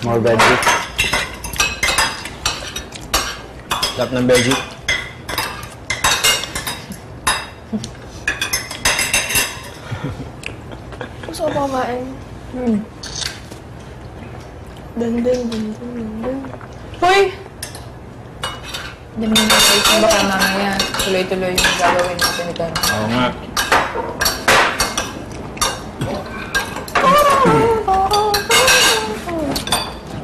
More veggie. Sarap ng veggie. Gusto ko pa kumain. Dan. Hoy! Hindi mo yung kasi baka mamaya tuloy-tuloy yung gagawin natin ito. Oo nga.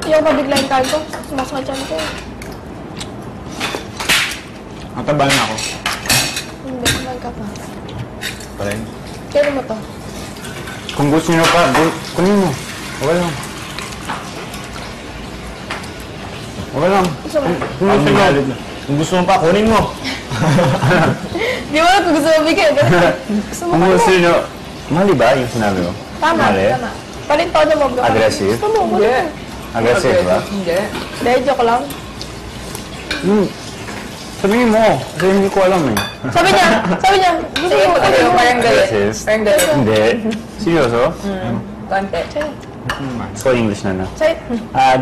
Ayaw pa bigla yung kain ko. Sumasakit dyan ko. Mataba na ako. Hindi, kumain ka pa. Pa rin. Kailan mo to? Kung gusto nyo pa, kunin mo. Okay lang. Okay lang. Gusto mo? Kung gusto mo pa, kunin mo. Di ba kung gusto mo bigyan? Gusto mo Kung ka gusto mo? nyo, mali ba yung sinabi mo? Tama, Mali? tama. Palinto na mo. Aggressive? Gusto mo? Hindi. Aggressive ba? Hindi. Hindi, joke lang. Sabihin mo, kasi hindi ko alam eh. Sabi niya, gusto Sige, mo? parang galit. Aggressive? Parang galit. Hindi. Seryoso? Konti. So English na na. Say,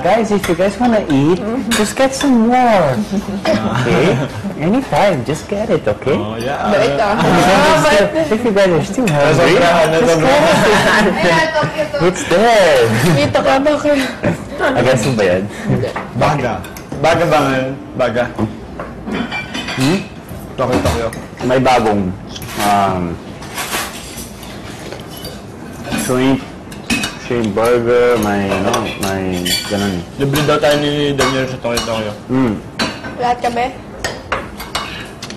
Guys, if you guys wanna eat, just get some more. Okay? Anytime, just get it, okay? Oh, yeah. Bait ah. If you guys are still hungry, just get it. It's there. dito ka ba kayo? Aggressive ba yan? Baga. Baga ba ngayon? Baga. Tokyo. May bagong shrimp burger, may ganun. Libre daw tayo ni Daniel sa Tokyo. Lahat kami?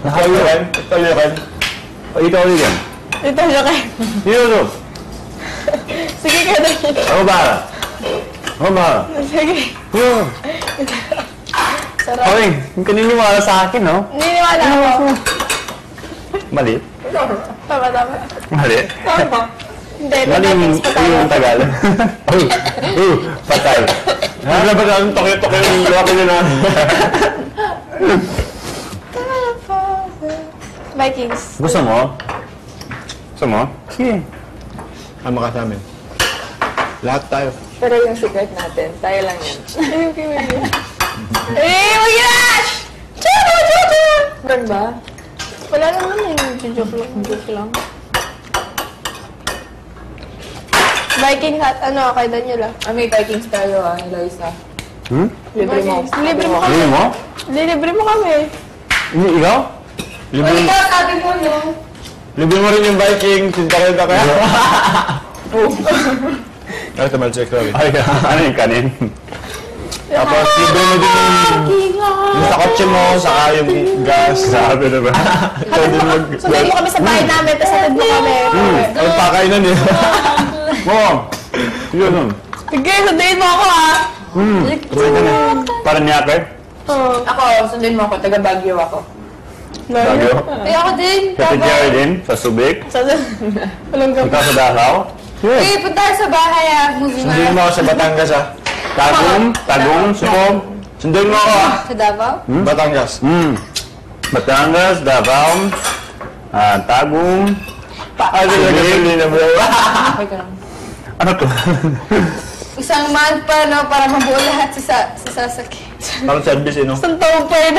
Ikaw yun? Ikaw ulit yan. Ito siya kayo. Seryoso? Sige ka na. Ako ba? Sige. Yeah. Sarap. Hoy, yung kaniniwala sa akin, no? Niniwala ako. Mali. Tama. Mali. Tama. Hindi, Mali nag-text pa tayo. yung Tagalog. Patay. Wala ba namin Tokyo? Laki na na. Vikings. Gusto mo? Sige. Ama ka sa amin. Lahat tayo. Pero yung secret natin, tayo lang yan. Okay, mag-ilash! Chuchu! Meron ba? Wala naman eh. Joke lang. Vikings at kay Daniel May Vikings tayo Eloisa. Libre mo. Libre mo kami. Hindi mo? Libre mo kami. Hindi, ikaw? Ikaw, sabi mo no? Libre mo rin yung Viking. Sinta kayo ka kaya? Ay, tamal check Robin. Ay, ano yung kanin? Tapos libre mo din yung sa kotse mo, saka yung gas. Sabi na ba? Sundan mo kami sa bahay namin, tapos hatid mo kami. Ang pakainan eh. Oo. Yun nun. Sige, sundayin mo ako Para niya, Ate? Oo. Ako, sundin mo ako. Taga Baguio ako. Bago? Eh, ako din. Kati Jerry din, sa Subic. Walang gabi. Ikaw sa Davao. Eh, punta sa bahay Movie Sundin mo ako sa Batangas ah. Tagum, Sukom. Sundin mo ako ah. Sa Davao? Batangas. Batangas, Davao, Tagum. Ay, hindi na bro. Okay ka lang. Ano to? Isang month pa, no? Para mabuo lahat sa sasakit. Parang service eh, no? Isang taon pa yun.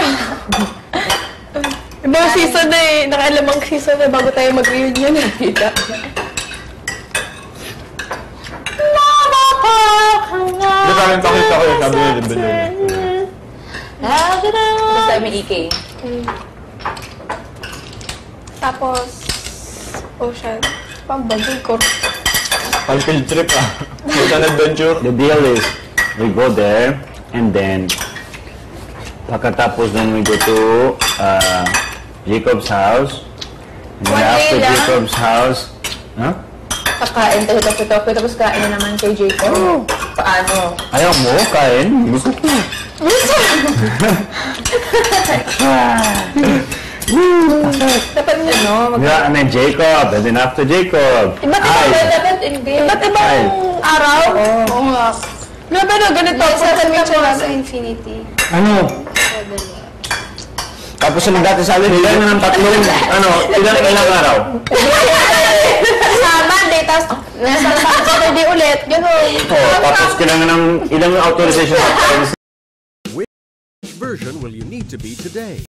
Ibang season na eh. Nakailamang season na bago tayo mag-reunion. Kita. Hindi pa rin pakita ko yung sabi niya, libre niya. Tapos tayo may EK. Tapos, ocean. Pambagay ko. Pang field trip ah. It's an adventure. The deal is, we go there, and then, pagkatapos then we go to Jacob's house. And then One day after lang? Jacob's house, huh? Kakain tayo tapos kain na naman kay Jacob. Paano? Ayaw mo, kain. Gusto ko. Dapat Yeah, and then Jacob, and then after Jacob. Iba't dapat engage. Iba't ibang araw. Oo nga. Grabe na, ganito. Sa infinity. Ano? Tapos sa dati sa amin, Ilan na ng tatlong, ilang araw? Sa Monday, tapos nasa Saturday ulit. ulit. Ganun. Oh, tapos kailangan ng ilang authorization. Which version will you need to be today?